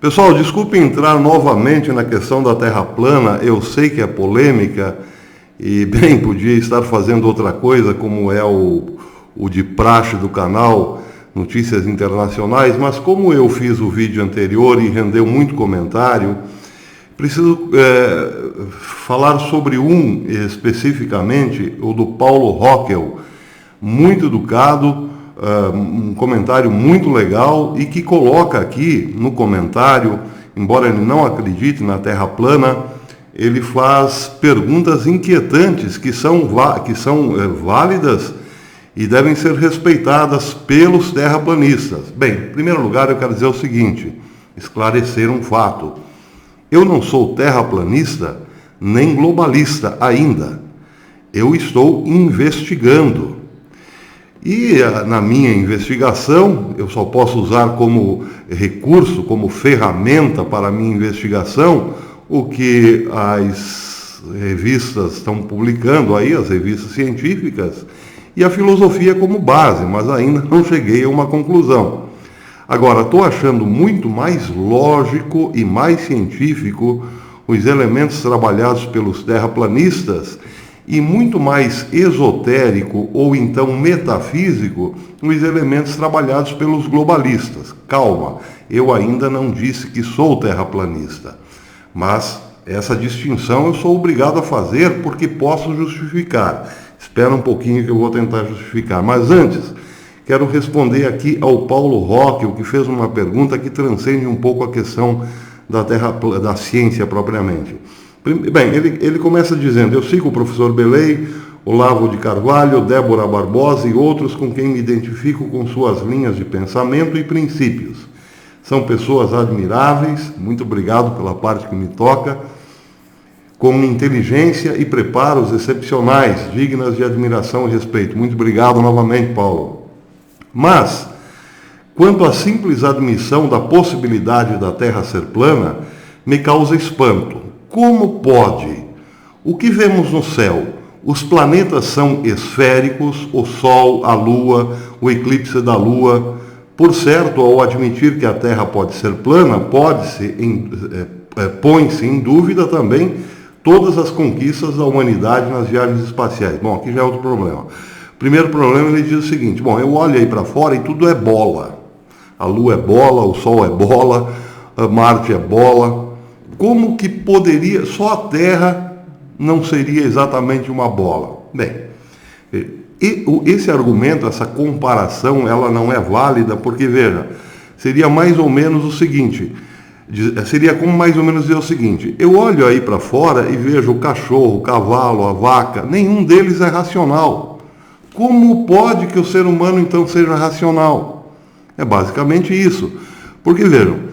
Pessoal, desculpe entrar novamente na questão da Terra plana, eu sei que é polêmica e bem, podia estar fazendo outra coisa, como é o de praxe do canal Notícias Internacionais, mas como eu fiz o vídeo anterior e rendeu muito comentário, preciso falar sobre um especificamente, o do Paulo Rockel, muito educado, um comentário muito legal e que coloca aqui no comentário, embora ele não acredite na Terra plana, ele faz perguntas inquietantes que são válidas e devem ser respeitadas pelos terraplanistas. Bem, em primeiro lugar eu quero dizer o seguinte, esclarecer um fato. Eu não sou terraplanista nem globalista ainda. Eu estou investigando. E na minha investigação, eu só posso usar como recurso, como ferramenta para a minha investigação, o que as revistas estão publicando aí, as revistas científicas, e a filosofia como base, mas ainda não cheguei a uma conclusão. Agora, estou achando muito mais lógico e mais científico os elementos trabalhados pelos terraplanistas e muito mais esotérico ou então metafísico os elementos trabalhados pelos globalistas. Calma, eu ainda não disse que sou terraplanista, mas essa distinção eu sou obrigado a fazer porque posso justificar. Espera um pouquinho que eu vou tentar justificar, mas antes quero responder aqui ao Paulo Rockel, que fez uma pergunta que transcende um pouco a questão da ciência propriamente. Bem, ele começa dizendo, eu sigo o professor Belei, Olavo de Carvalho, Débora Barbosa e outros com quem me identifico com suas linhas de pensamento e princípios. São pessoas admiráveis, muito obrigado pela parte que me toca, com inteligência e preparos excepcionais, dignas de admiração e respeito. Muito obrigado novamente, Paulo. Mas, quanto à simples admissão da possibilidade da Terra ser plana, me causa espanto. Como pode? O que vemos no céu? Os planetas são esféricos, o Sol, a Lua, o eclipse da Lua. Por certo, ao admitir que a Terra pode ser plana, põe-se em dúvida também todas as conquistas da humanidade nas viagens espaciais. Bom, aqui já é outro problema. Primeiro problema, ele diz o seguinte, bom, eu olho aí para fora e tudo é bola. A Lua é bola, o Sol é bola, Marte é bola. Como que poderia, só a Terra não seria exatamente uma bola? Bem, esse argumento, essa comparação, ela não é válida porque, veja, seria mais ou menos o seguinte, seria como mais ou menos dizer o seguinte, eu olho aí para fora e vejo o cachorro, o cavalo, a vaca, nenhum deles é racional. Como pode que o ser humano então seja racional? É basicamente isso. Porque, vejam,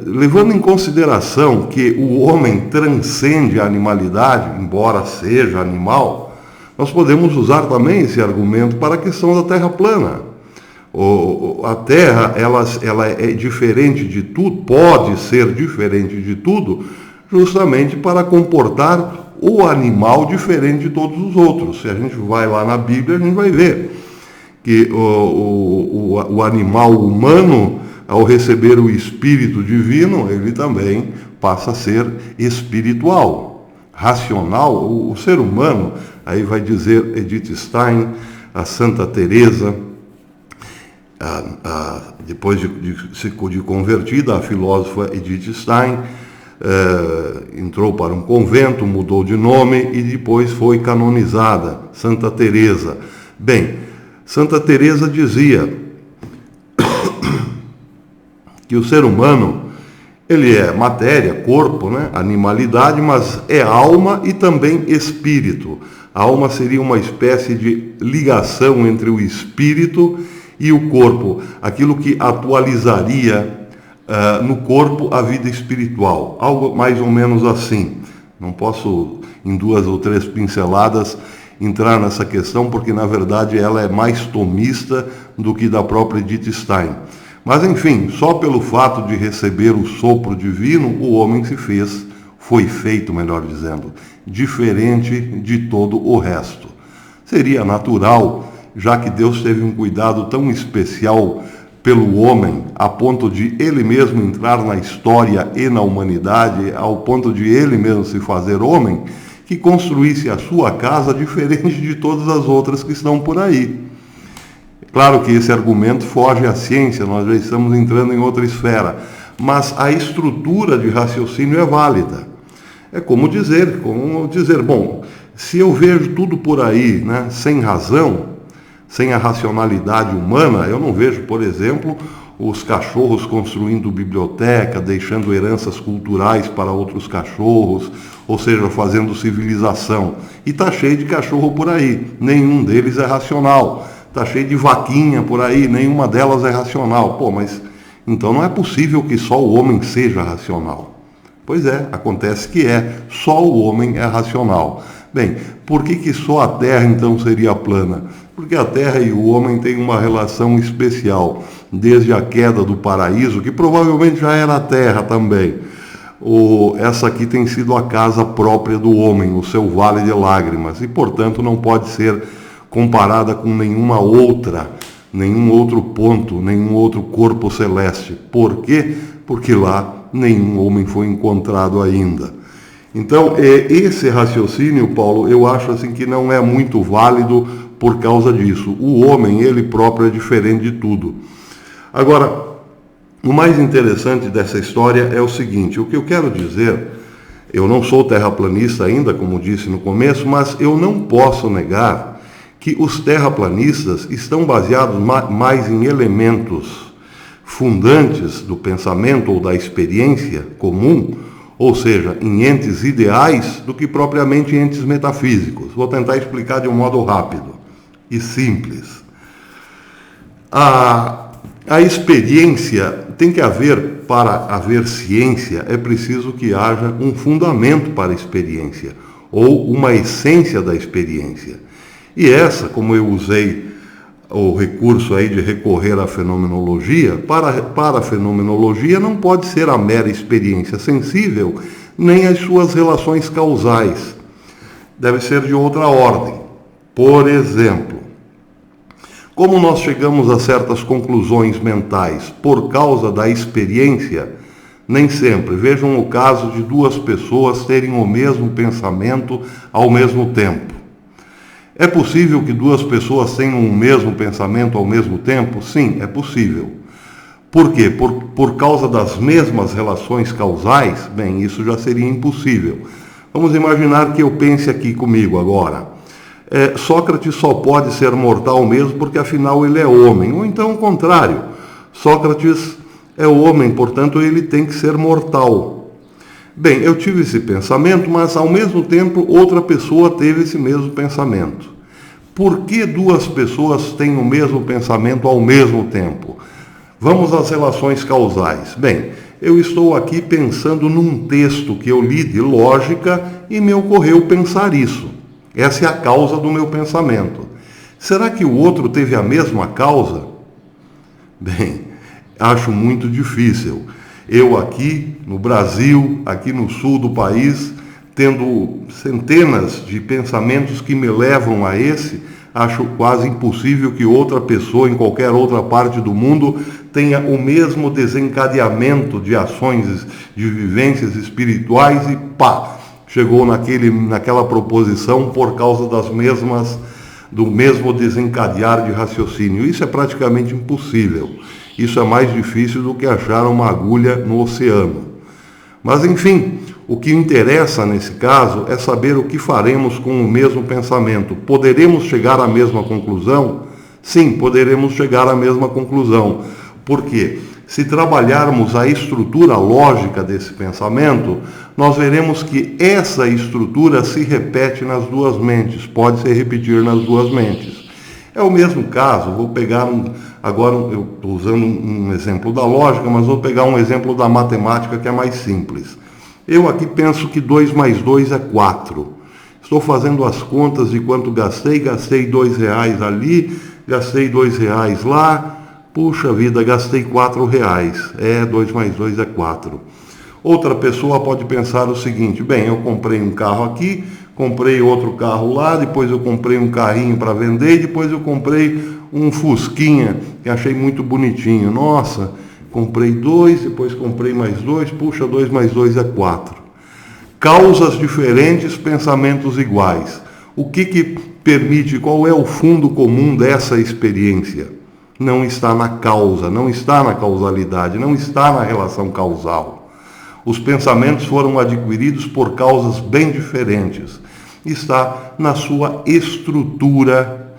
levando em consideração que o homem transcende a animalidade, embora seja animal, nós podemos usar também esse argumento para a questão da Terra plana. A Terra, ela é diferente de tudo, pode ser diferente de tudo, justamente para comportar o animal diferente de todos os outros. Se a gente vai lá na Bíblia, a gente vai ver que o animal humano, ao receber o Espírito Divino, ele também passa a ser espiritual, racional. O ser humano, aí vai dizer Edith Stein, a Santa Teresa, depois de convertida, a filósofa Edith Stein, entrou para um convento, mudou de nome e depois foi canonizada, Santa Teresa. Bem, Santa Teresa dizia que o ser humano, ele é matéria, corpo, né, animalidade, mas é alma e também espírito. A alma seria uma espécie de ligação entre o espírito e o corpo, aquilo que atualizaria no corpo a vida espiritual, algo mais ou menos assim. Não posso, em 2 ou 3 pinceladas, entrar nessa questão, porque na verdade ela é mais tomista do que da própria Edith Stein. Mas enfim, só pelo fato de receber o sopro divino, o homem foi feito, melhor dizendo, diferente de todo o resto. Seria natural, já que Deus teve um cuidado tão especial pelo homem, a ponto de ele mesmo entrar na história e na humanidade, ao ponto de ele mesmo se fazer homem, que construísse a sua casa diferente de todas as outras que estão por aí. Claro que esse argumento foge à ciência, nós já estamos entrando em outra esfera, mas a estrutura de raciocínio é válida. É como dizer, bom, se eu vejo tudo por aí, né, sem razão, sem a racionalidade humana, eu não vejo, por exemplo, os cachorros construindo biblioteca, deixando heranças culturais para outros cachorros, ou seja, fazendo civilização. E está cheio de cachorro por aí, nenhum deles é racional. Está cheio de vaquinha por aí, nenhuma delas é racional. Pô, mas então não é possível que só o homem seja racional. Pois é, acontece que só o homem é racional. Bem, por que só a Terra então seria plana? Porque a Terra e o homem têm uma relação especial, desde a queda do paraíso, que provavelmente já era a Terra também. Essa aqui tem sido a casa própria do homem, o seu vale de lágrimas, e portanto não pode ser comparada com nenhum outro ponto, nenhum outro corpo celeste. Por quê? Porque lá nenhum homem foi encontrado ainda. Então, esse raciocínio, Paulo, eu acho assim que não é muito válido por causa disso. O homem, ele próprio, é diferente de tudo. Agora, o mais interessante dessa história é o seguinte: o que eu quero dizer, eu não sou terraplanista ainda, como disse no começo, mas eu não posso negar que os terraplanistas estão baseados mais em elementos fundantes do pensamento ou da experiência comum, ou seja, em entes ideais, do que propriamente em entes metafísicos. Vou tentar explicar de um modo rápido e simples. A experiência tem que haver, para haver ciência, é preciso que haja um fundamento para a experiência, ou uma essência da experiência. E essa, como eu usei o recurso aí de recorrer à fenomenologia, para a fenomenologia não pode ser a mera experiência sensível, nem as suas relações causais. Deve ser de outra ordem. Por exemplo, como nós chegamos a certas conclusões mentais por causa da experiência, nem sempre. Vejam o caso de duas pessoas terem o mesmo pensamento ao mesmo tempo. É possível que duas pessoas tenham o mesmo pensamento ao mesmo tempo? Sim, é possível. Por quê? Por causa das mesmas relações causais? Bem, isso já seria impossível. Vamos imaginar que eu pense aqui comigo agora. Sócrates só pode ser mortal mesmo porque afinal ele é homem. Ou então o contrário. Sócrates é homem, portanto ele tem que ser mortal. Bem, eu tive esse pensamento, mas ao mesmo tempo outra pessoa teve esse mesmo pensamento. Por que duas pessoas têm o mesmo pensamento ao mesmo tempo? Vamos às relações causais. Bem, eu estou aqui pensando num texto que eu li de lógica e me ocorreu pensar isso. Essa é a causa do meu pensamento. Será que o outro teve a mesma causa? Bem, acho muito difícil. Eu aqui no Brasil, aqui no sul do país, tendo centenas de pensamentos que me levam a esse, acho quase impossível que outra pessoa em qualquer outra parte do mundo tenha o mesmo desencadeamento de ações, de vivências espirituais e pá, chegou naquela proposição por causa do mesmo desencadear de raciocínio. Isso é praticamente impossível. Isso é mais difícil do que achar uma agulha no oceano. Mas, enfim, o que interessa nesse caso é saber o que faremos com o mesmo pensamento. Poderemos chegar à mesma conclusão? Sim, poderemos chegar à mesma conclusão. Por quê? Se trabalharmos a estrutura lógica desse pensamento, nós veremos que essa estrutura se repete nas duas mentes, pode se repetir nas duas mentes. É o mesmo caso, vou pegar agora eu estou usando um exemplo da lógica, mas vou pegar um exemplo da matemática que é mais simples. Eu aqui penso que 2 mais 2 é 4. Estou fazendo as contas de quanto gastei R$2 ali, gastei R$2 lá, puxa vida, gastei R$4. 2 mais 2 é 4. Outra pessoa pode pensar o seguinte: bem, eu comprei um carro aqui, comprei outro carro lá, depois eu comprei um carrinho para vender, depois eu comprei um Fusquinha que achei muito bonitinho. Nossa, comprei 2, depois comprei mais 2, puxa, 2 mais 2 é 4. Causas diferentes, pensamentos iguais. O que permite, qual é o fundo comum dessa experiência? Não está na causa, não está na causalidade, não está na relação causal. Os pensamentos foram adquiridos por causas bem diferentes. Está na sua estrutura,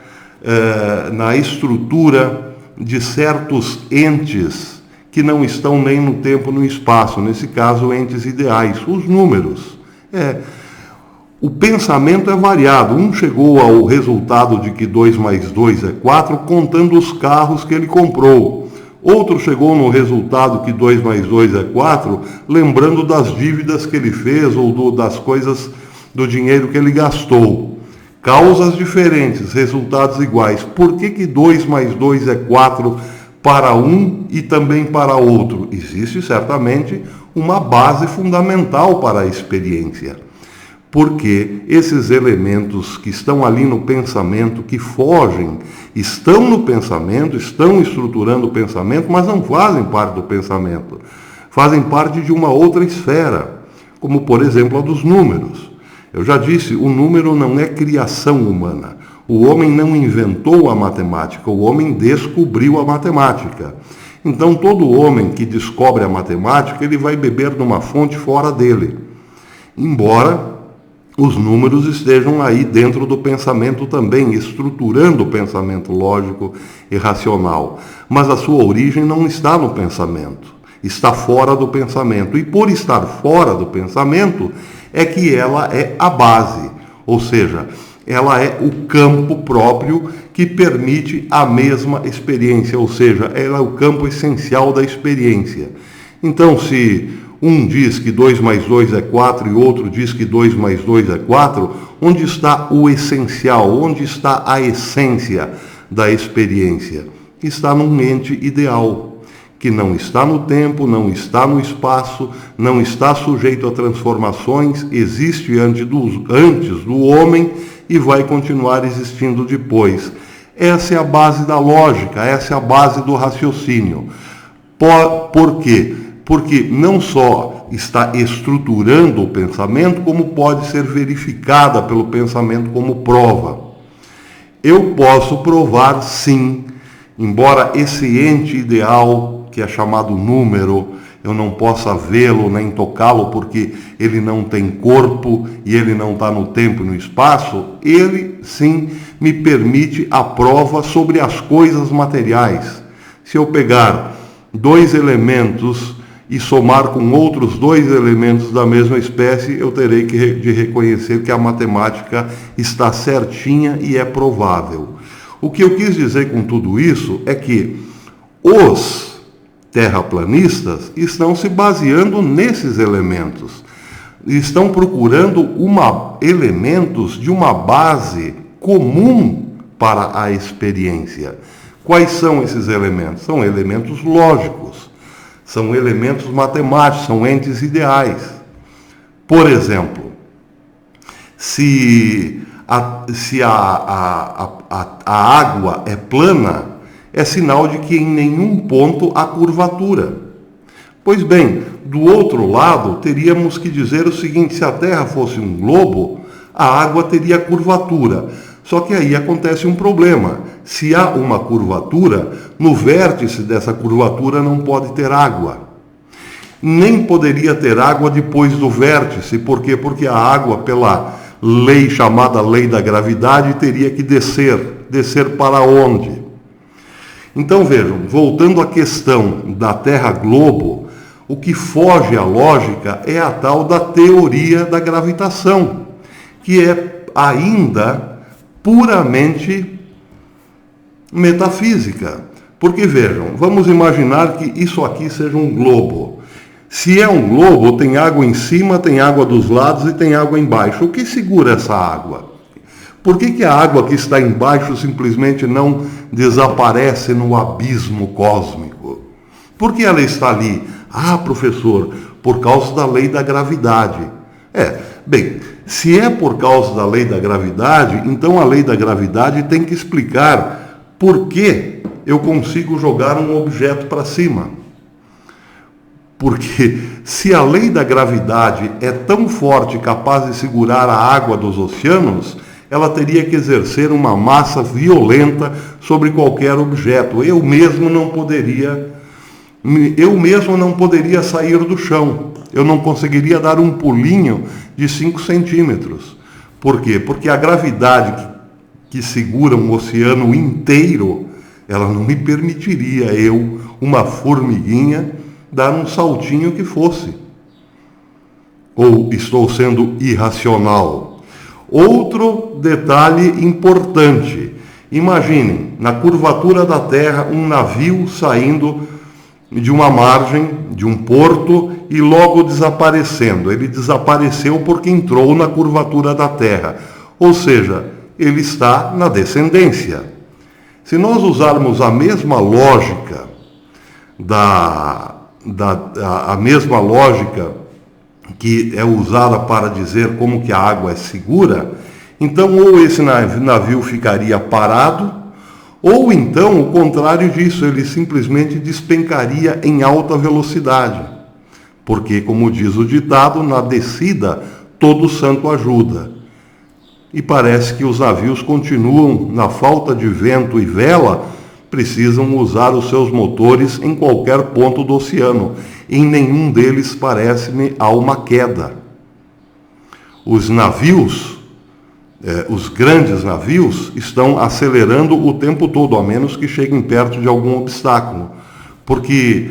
na estrutura de certos entes que não estão nem no tempo nem no espaço, nesse caso entes ideais, os números. O pensamento é variado. Um chegou ao resultado de que 2 mais 2 é 4 contando os carros que ele comprou. Outro chegou no resultado que 2 mais 2 é 4 lembrando das dívidas que ele fez ou das coisas, do dinheiro que ele gastou. Causas diferentes, resultados iguais. Por que 2 mais 2 é 4 para um e também para outro? Existe certamente uma base fundamental para a experiência. Porque esses elementos que estão ali no pensamento, que fogem, estão no pensamento, estão estruturando o pensamento, mas não fazem parte do pensamento. Fazem parte de uma outra esfera, como por exemplo a dos números. Eu já disse, o número não é criação humana. O homem não inventou a matemática, o homem descobriu a matemática. Então todo homem que descobre a matemática, ele vai beber numa fonte fora dele. Embora os números estejam aí dentro do pensamento também, estruturando o pensamento lógico e racional. Mas a sua origem não está no pensamento, está fora do pensamento. E por estar fora do pensamento, é que ela é a base, ou seja, ela é o campo próprio que permite a mesma experiência, ou seja, ela é o campo essencial da experiência. Então, se um diz que 2 mais 2 é 4 e outro diz que 2 mais 2 é 4, onde está o essencial, onde está a essência da experiência? Está num ente ideal, que não está no tempo, não está no espaço, não está sujeito a transformações, existe antes do homem e vai continuar existindo depois. Essa é a base da lógica, essa é a base do raciocínio. Por quê? Porque não só está estruturando o pensamento, como pode ser verificada pelo pensamento como prova. Eu posso provar, sim, embora esse ente ideal, que é chamado número, eu não possa vê-lo nem tocá-lo porque ele não tem corpo e ele não está no tempo e no espaço, ele sim me permite a prova sobre as coisas materiais. Se eu pegar 2 elementos e somar com outros 2 elementos da mesma espécie, eu terei de reconhecer que a matemática está certinha e é provável. O que eu quis dizer com tudo isso é que os terraplanistas estão se baseando nesses elementos. Estão procurando elementos de uma base comum para a experiência. Quais são esses elementos? São elementos lógicos. São elementos matemáticos, são entes ideais. Por exemplo, se a água é plana, é sinal de que em nenhum ponto há curvatura. Pois bem, do outro lado, teríamos que dizer o seguinte: se a Terra fosse um globo, a água teria curvatura. Só que aí acontece um problema. Se há uma curvatura, no vértice dessa curvatura não pode ter água. Nem poderia ter água depois do vértice. Por quê? Porque a água, pela lei chamada lei da gravidade, teria que descer. Descer para onde? Então vejam, voltando à questão da Terra globo, o que foge à lógica é a tal da teoria da gravitação, que é ainda puramente metafísica. Porque vejam, vamos imaginar que isso aqui seja um globo. Se é um globo, tem água em cima, tem água dos lados e tem água embaixo. O que segura essa água? Por que a água que está embaixo simplesmente não desaparece no abismo cósmico? Por que ela está ali? Ah, professor, por causa da lei da gravidade. Bem, se é por causa da lei da gravidade, então a lei da gravidade tem que explicar por que eu consigo jogar um objeto para cima? Porque se a lei da gravidade é tão forte e capaz de segurar a água dos oceanos, ela teria que exercer uma massa violenta sobre qualquer objeto. Eu mesmo não poderia sair do chão. Eu não conseguiria dar um pulinho de 5 centímetros. Por quê? Porque a gravidade que segura um oceano inteiro, ela não me permitiria eu, uma formiguinha, dar um saltinho que fosse. Ou estou sendo irracional? Outro detalhe importante. Imaginem, na curvatura da Terra, um navio saindo de uma margem, de um porto, e logo desaparecendo. Ele desapareceu porque entrou na curvatura da Terra. Ou seja, ele está na descendência. Se nós usarmos a mesma lógica a mesma lógica que é usada para dizer como que a água é segura, então ou esse navio ficaria parado, ou então o contrário disso, ele simplesmente despencaria em alta velocidade. Porque, como diz o ditado, na descida todo santo ajuda. E parece que os navios continuam, na falta de vento e vela, precisam usar os seus motores em qualquer ponto do oceano. Em nenhum deles, parece-me, há uma queda. Os navios, os grandes navios, estão acelerando o tempo todo, a menos que cheguem perto de algum obstáculo, porque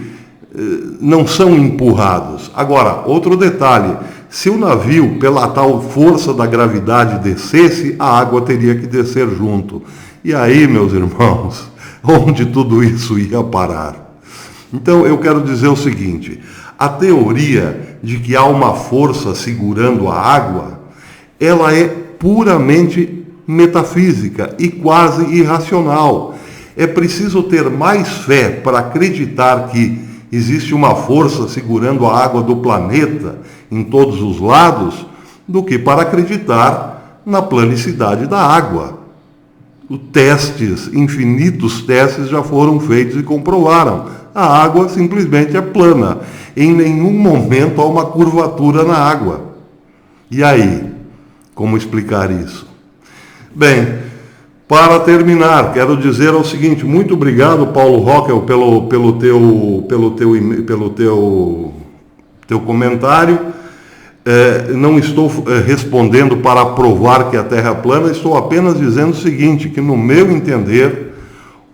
não são empurrados. Agora, outro detalhe, se o navio, pela tal força da gravidade, descesse, a água teria que descer junto. E aí, meus irmãos, onde tudo isso ia parar? Então, eu quero dizer o seguinte, a teoria de que há uma força segurando a água, ela é puramente metafísica e quase irracional. É preciso ter mais fé para acreditar que existe uma força segurando a água do planeta em todos os lados, do que para acreditar na planicidade da água. Infinitos testes já foram feitos e comprovaram. A água simplesmente é plana. Em nenhum momento há uma curvatura na água. E aí, como explicar isso? Bem, para terminar, quero dizer o seguinte, muito obrigado, Paulo Rockel, pelo teu comentário. Não estou respondendo para provar que a Terra é plana, estou apenas dizendo o seguinte, que no meu entender,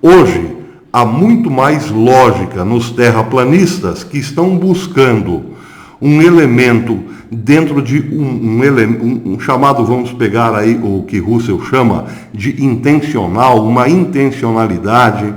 hoje, há muito mais lógica nos terraplanistas que estão buscando um elemento dentro de um chamado, vamos pegar aí o que Russell chama de intencional, uma intencionalidade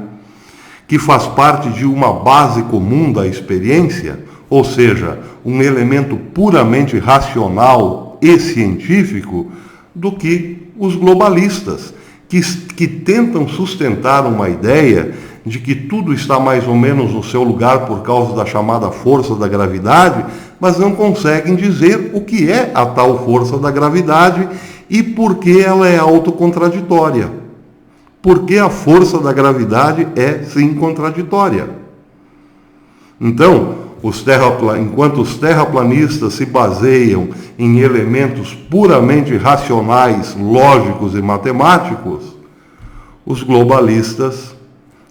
que faz parte de uma base comum da experiência, ou seja, um elemento puramente racional e científico, do que os globalistas, que tentam sustentar uma ideia de que tudo está mais ou menos no seu lugar por causa da chamada força da gravidade, mas não conseguem dizer o que é a tal força da gravidade e por que ela é autocontraditória. Porque a força da gravidade é, sim, contraditória. Então, enquanto os terraplanistas se baseiam em elementos puramente racionais, lógicos e matemáticos, os globalistas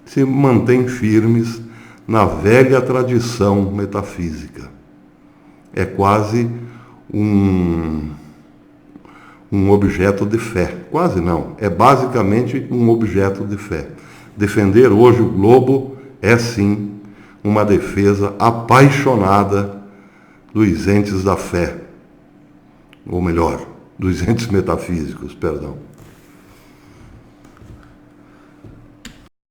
se mantêm firmes na velha tradição metafísica. É quase um objeto de fé. Quase não, é basicamente um objeto de fé. Defender hoje o globo é sim uma defesa apaixonada dos entes da fé, ou melhor, dos entes metafísicos, perdão.